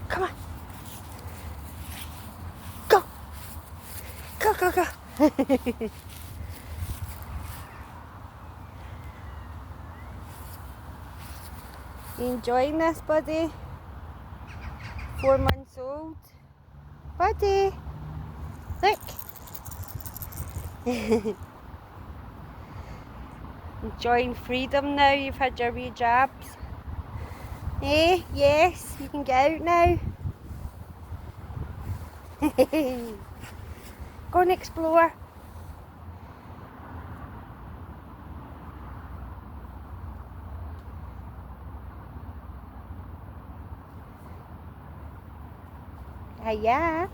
Come on. Go. Go, go, go. You enjoying this, buddy? 4 months old. Buddy. Look. Enjoying freedom now. You've had your wee jabs. Eh? Yes, you can get out now. Go and explore. Hiya.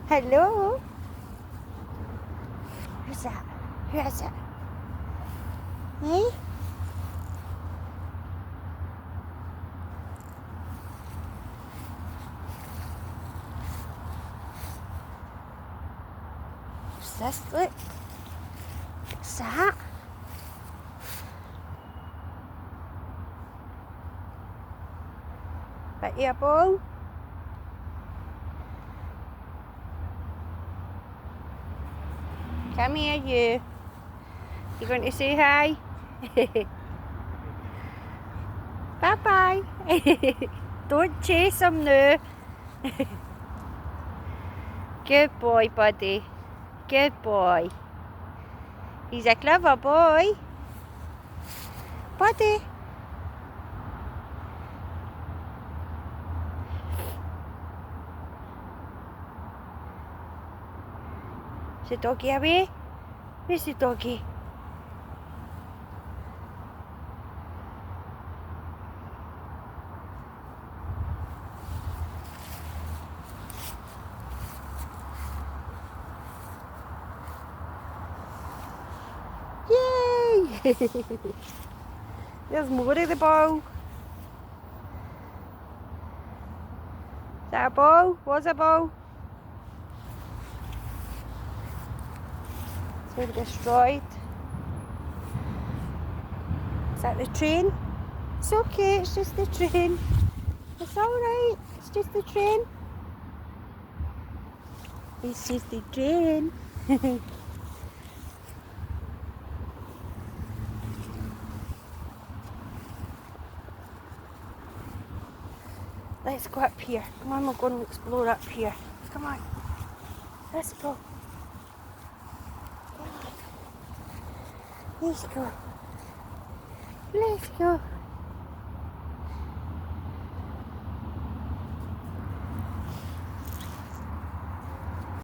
Hello. Who's that? Who is it? Eh? What's this? Look. What's that? Bit of a ball. Come here, you. You going to say hi? Bye-bye. Don't chase him now. Good boy, buddy. Good boy. He's a clever boy. Buddy. Is the doggy away? Where's the doggy? Yay! There's more of the ball. Is that a ball? What's a ball? It's been destroyed. Is that the train? It's okay, it's just the train. It's alright, it's just the train. It's just the train. Let's go up here. Come on, we're going to explore up here. Come on. Let's go. Come on. Let's go. Let's go.